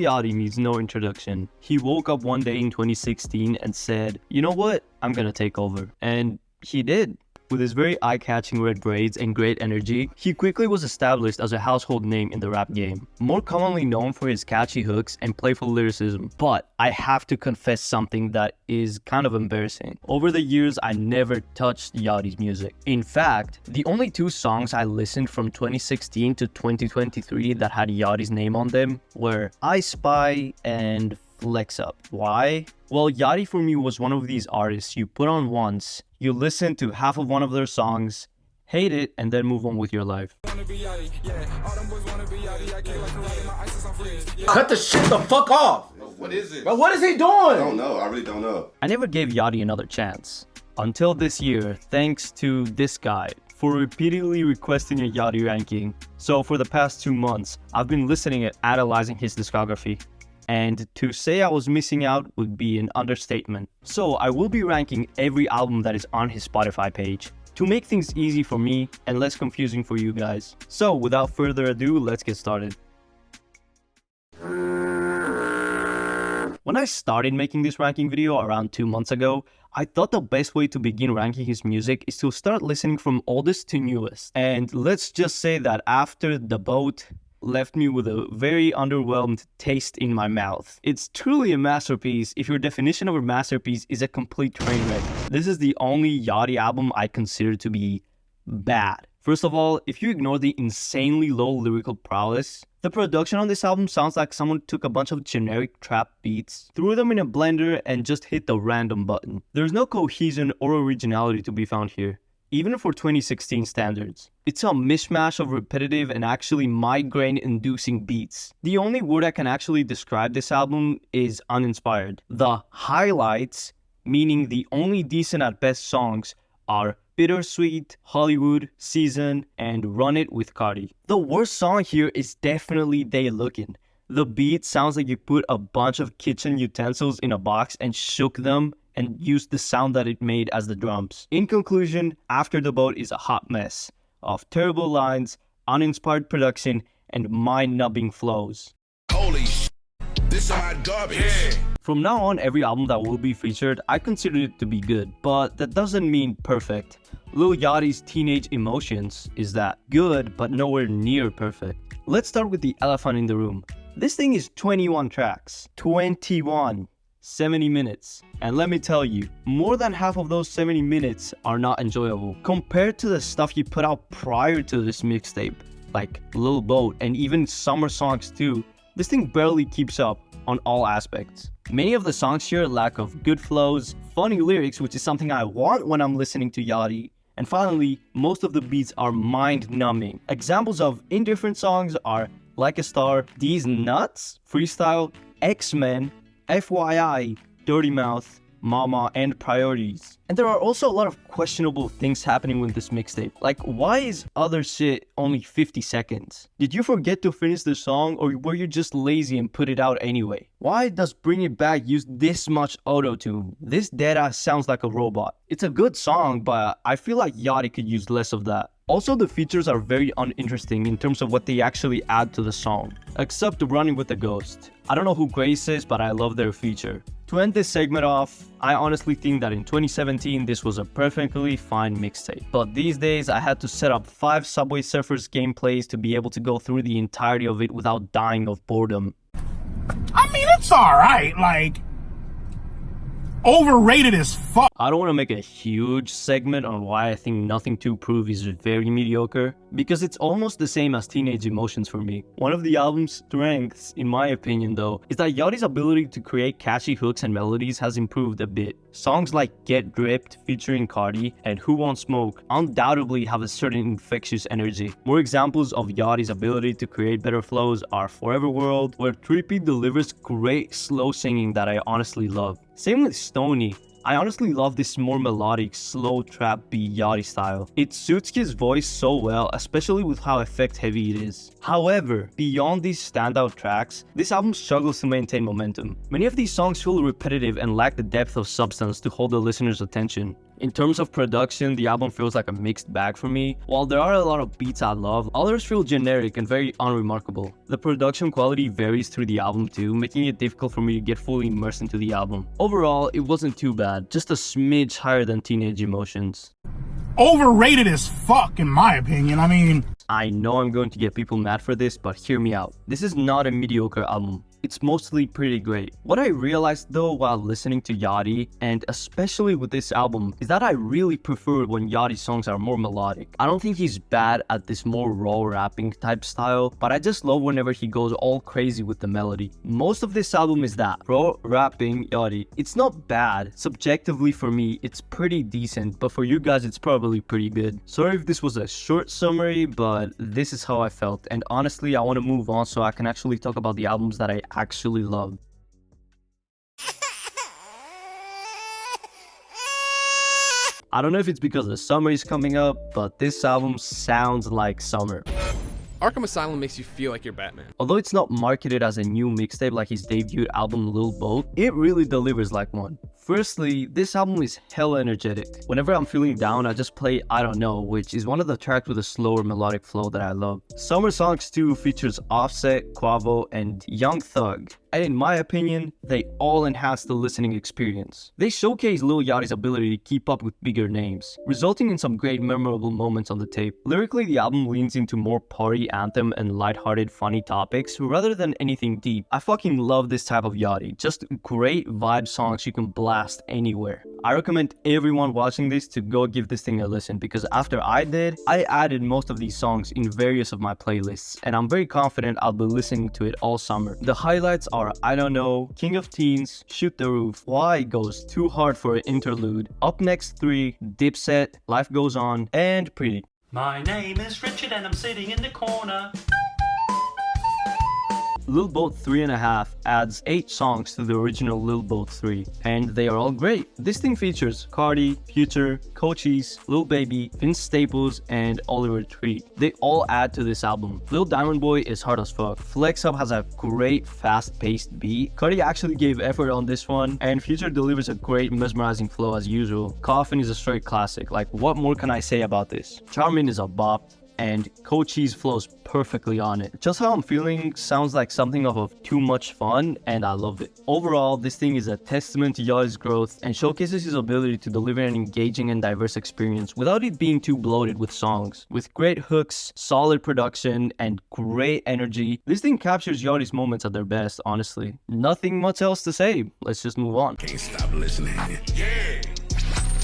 Yachty needs no introduction. He woke up one day in 2016 and said, you know what, I'm gonna take over. And he did. With his very eye-catching red braids and great energy, he quickly was established as a household name in the rap game. More commonly known for his catchy hooks and playful lyricism. But I have to confess something that is kind of embarrassing. Over the years, I never touched Yachty's music. In fact, the only 2 songs I listened from 2016 to 2023 that had Yachty's name on them were I Spy and Flex Up. Why? Well, Yachty for me was one of these artists you put on once, you listen to half of one of their songs, hate it, and then move on with your life. Cut the shit the fuck off! What is it? Bro, what is he doing? I don't know. I really don't know. I never gave Yachty another chance. Until this year, thanks to this guy for repeatedly requesting a Yachty ranking. So for the past 2 months, I've been listening and analyzing his discography. And to say I was missing out would be an understatement. So I will be ranking every album that is on his Spotify page to make things easy for me and less confusing for you guys. So without further ado, let's get started. When I started making this ranking video around 2 months ago, I thought the best way to begin ranking his music is to start listening from oldest to newest. And let's just say that after The Boat left me with a very underwhelmed taste in my mouth. It's truly a masterpiece if your definition of a masterpiece is a complete train wreck. This is the only Yachty album I consider to be bad. First of all, if you ignore the insanely low lyrical prowess, the production on this album sounds like someone took a bunch of generic trap beats, threw them in a blender, and just hit the random button. There's no cohesion or originality to be found here, even for 2016 standards. It's a mishmash of repetitive and actually migraine-inducing beats. The only word I can actually describe this album is uninspired. The highlights, meaning the only decent at best songs, are Bittersweet, Hollywood, Season, and Run It with Cardi. The worst song here is definitely They Lookin'. The beat sounds like you put a bunch of kitchen utensils in a box and shook them and used the sound that it made as the drums. In conclusion, After the Boat is a hot mess of terrible lines, uninspired production, and mind-numbing flows. Holy sh**, this is hot garbage. Yeah. From now on, every album that will be featured, I consider it to be good, but that doesn't mean perfect. Lil Yachty's Teenage Emotions is that, good, but nowhere near perfect. Let's start with the elephant in the room. This thing is 21 tracks. 21. 70 minutes. And let me tell you, more than half of those 70 minutes are not enjoyable. Compared to the stuff you put out prior to this mixtape, like Lil Boat and even summer songs too, this thing barely keeps up on all aspects. Many of the songs here lack of good flows, funny lyrics, which is something I want when I'm listening to Yachty, and finally, most of the beats are mind-numbing. Examples of indifferent songs are Like a Star, These Nuts, Freestyle, X-Men, FYI, Dirty Mouth, Mama, and Priorities. And there are also a lot of questionable things happening with this mixtape. Like, why is Other Shit only 50 seconds? Did you forget to finish the song, or were you just lazy and put it out anyway? Why does Bring It Back use this much auto-tune? This deadass sounds like a robot. It's a good song, but I feel like Yachty could use less of that. Also, the features are very uninteresting in terms of what they actually add to the song, except Running with the Ghost. I don't know who Grace is, but I love their feature. To end this segment off, I honestly think that in 2017 this was a perfectly fine mixtape. But these days I had to set up 5 Subway Surfers gameplays to be able to go through the entirety of it without dying of boredom. I mean, it's alright, like, overrated as fuck. I don't want to make a huge segment on why I think Nothing to Prove is very mediocre, because it's almost the same as Teenage Emotions for me. One of the album's strengths, in my opinion though, is that Yachty's ability to create catchy hooks and melodies has improved a bit. Songs like Get Dripped featuring Cardi and Who Won't Smoke undoubtedly have a certain infectious energy. More examples of Yachty's ability to create better flows are Forever World, where Trippy delivers great slow singing that I honestly love. Same with Stoney. I honestly love this more melodic, slow trap beat Yachty style. It suits his voice so well, especially with how effect heavy it is. However, beyond these standout tracks, this album struggles to maintain momentum. Many of these songs feel repetitive and lack the depth of substance to hold the listener's attention. In terms of production, the album feels like a mixed bag for me. While there are a lot of beats I love, others feel generic and very unremarkable. The production quality varies through the album too, making it difficult for me to get fully immersed into the album. Overall, it wasn't too bad, just a smidge higher than Teenage Emotions. Overrated as fuck, in my opinion. I mean, I know I'm going to get people mad for this, but hear me out. This is not a mediocre album. It's mostly pretty great. What I realized though while listening to Yachty, and especially with this album, is that I really prefer when Yachty's songs are more melodic. I don't think he's bad at this more raw rapping type style, but I just love whenever he goes all crazy with the melody. Most of this album is that, raw rapping Yachty. It's not bad. Subjectively for me, it's pretty decent, but for you guys, it's probably pretty good. Sorry if this was a short summary, but this is how I felt, and honestly, I want to move on so I can actually talk about the albums that I actually love. I don't know if it's because the summer is coming up, but this album sounds like summer. Arkham Asylum makes you feel like you're Batman. Although it's not marketed as a new mixtape like his debut album Lil Boat, it really delivers like one. Firstly, this album is hella energetic. Whenever I'm feeling down, I just play I Don't Know, which is one of the tracks with a slower melodic flow that I love. Summer Songs 2 features Offset, Quavo, and Young Thug. And in my opinion, they all enhance the listening experience. They showcase Lil Yachty's ability to keep up with bigger names, resulting in some great memorable moments on the tape. Lyrically, the album leans into more party anthem and lighthearted funny topics rather than anything deep. I fucking love this type of Yachty, just great vibe songs you can blast anywhere. I recommend everyone watching this to go give this thing a listen, because after I did, I added most of these songs in various of my playlists, and I'm very confident I'll be listening to it all summer. The highlights are I Don't Know, King of Teens, Shoot the Roof, Why Goes Too Hard for an Interlude, Up Next 3, Dipset, Life Goes On, and Pretty. My name is Richard and I'm sitting in the corner. Lil Boat 3.5 adds 8 songs to the original Lil Boat 3, and they are all great. This thing features Cardi, Future, Cochise, Lil Baby, Vince Staples, and Oliver Tree. They all add to this album. Lil Diamond Boy is hard as fuck. Flex Up has a great fast-paced beat. Cardi actually gave effort on this one, and Future delivers a great mesmerizing flow as usual. Coffin is a straight classic. Like, what more can I say about this? Charmin is a bop, and Cochise flows perfectly on it. Just how I'm feeling sounds like something of too much fun, and I love it. Overall, this thing is a testament to Yachty's growth and showcases his ability to deliver an engaging and diverse experience without it being too bloated with songs. With great hooks, solid production, and great energy, this thing captures Yachty's moments at their best, honestly. Nothing much else to say. Let's just move on. Can't stop listening. Yeah.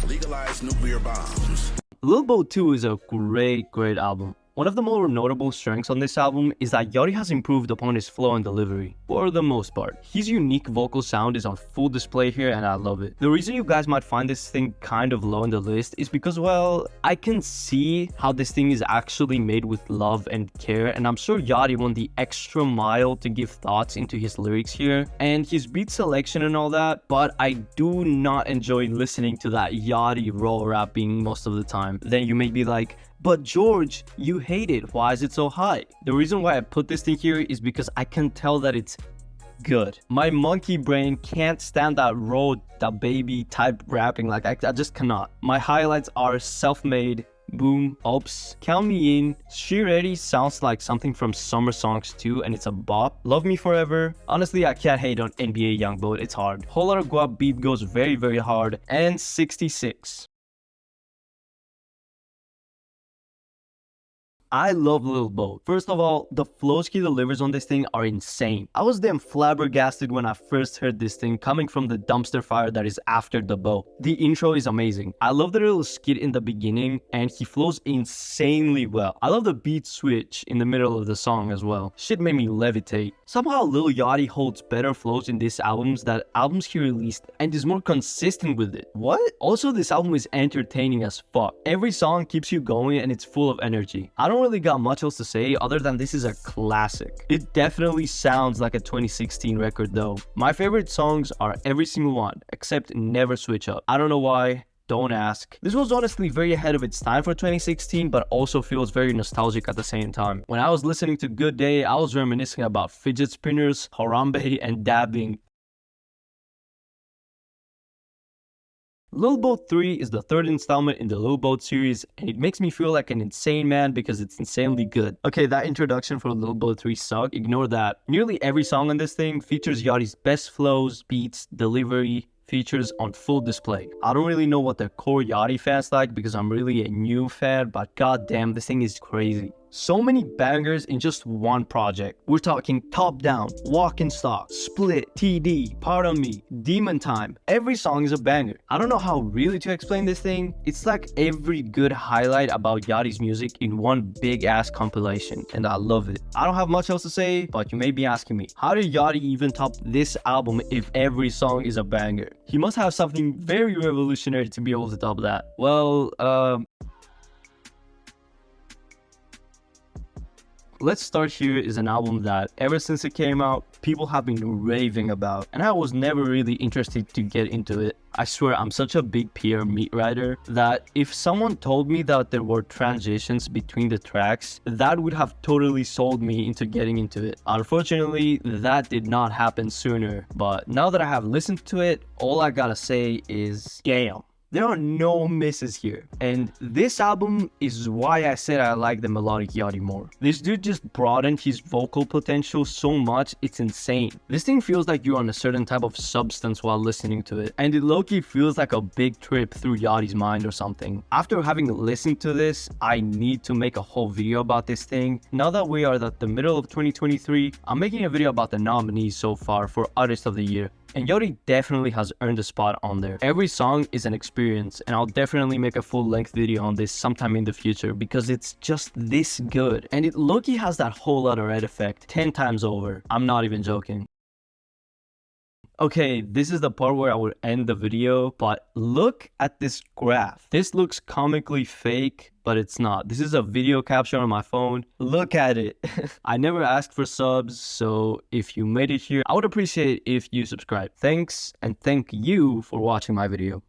Legalize nuclear bombs. Lil Boat 2 is a great album. One of the more notable strengths on this album is that Yachty has improved upon his flow and delivery, for the most part. His unique vocal sound is on full display here, and I love it. The reason you guys might find this thing kind of low in the list is because, well, I can see how this thing is actually made with love and care, and I'm sure Yachty went the extra mile to give thoughts into his lyrics here, and his beat selection and all that, but I do not enjoy listening to that Yachty raw rapping most of the time. Then you may be like, but George, you hate it. Why is it so high? The reason why I put this thing here is because I can tell that it's good. My monkey brain can't stand that raw, that baby type rapping. Like, I just cannot. My highlights are Self-Made, Boom, Oops, Count Me In. She Ready sounds like something from Summer Songs 2, and it's a bop. Love Me Forever. Honestly, I can't hate on NBA Youngboat. It's hard. Whole Lotta Guap beat goes very hard. And 66. I love Lil Boat. First of all, the flows he delivers on this thing are insane. I was damn flabbergasted when I first heard this thing coming from the dumpster fire that is after the boat. The intro is amazing. I love the little skit in the beginning, and he flows insanely well. I love the beat switch in the middle of the song as well. Shit made me levitate. Somehow Lil Yachty holds better flows in these albums than albums he released, and is more consistent with it. What? Also, this album is entertaining as fuck. Every song keeps you going and it's full of energy. I don't really got much else to say other than this is a classic. It definitely sounds like a 2016 record though. My favorite songs are every single one except Never Switch Up. I don't know why. Don't ask. This was honestly very ahead of its time for 2016, but also feels very nostalgic at the same time. When I was listening to Good Day, I was reminiscing about fidget spinners, Harambe, and dabbing. Lil Boat 3 is the third installment in the Lil Boat series, and it makes me feel like an insane man because it's insanely good. Okay, that introduction for Lil Boat 3 sucked. Ignore that. Nearly every song on this thing features Yachty's best flows, beats, delivery, features on full display. I don't really know what the core Yachty fans like because I'm really a new fan, but goddamn, this thing is crazy. So many bangers in just one project. We're talking Top Down, Walk in Stock, Split, TD, Pardon Me, Demon Time. Every song is a banger. I don't know how really to explain this thing. It's like every good highlight about Yachty's music in one big ass compilation, and I love it. I don't have much else to say, but you may be asking me, how did Yachty even top this album if every song is a banger? He must have something very revolutionary to be able to top that. Well, Let's Start Here is an album that ever since it came out, people have been raving about, and I was never really interested to get into it. I swear I'm such a big PR meat writer that if someone told me that there were transitions between the tracks, that would have totally sold me into getting into it. Unfortunately, that did not happen sooner, but now that I have listened to it, all I gotta say is damn. There are no misses here, and this album is why I said I like the Melodic Yachty more. This dude just broadened his vocal potential so much, it's insane. This thing feels like you're on a certain type of substance while listening to it, and it low-key feels like a big trip through Yachty's mind or something. After having listened to this, I need to make a whole video about this thing. Now that we are at the middle of 2023, I'm making a video about the nominees so far for Artist of the Year. And Yachty definitely has earned a spot on there. Every song is an experience, and I'll definitely make a full-length video on this sometime in the future because it's just this good. And it low-key has that whole lot of red effect 10 times over. I'm not even joking. Okay, this is the part where I would end the video, but look at this graph. This looks comically fake, but it's not. This is a video capture on my phone. Look at it. I never asked for subs, so if you made it here, I would appreciate if you subscribe. Thanks, and thank you for watching my video.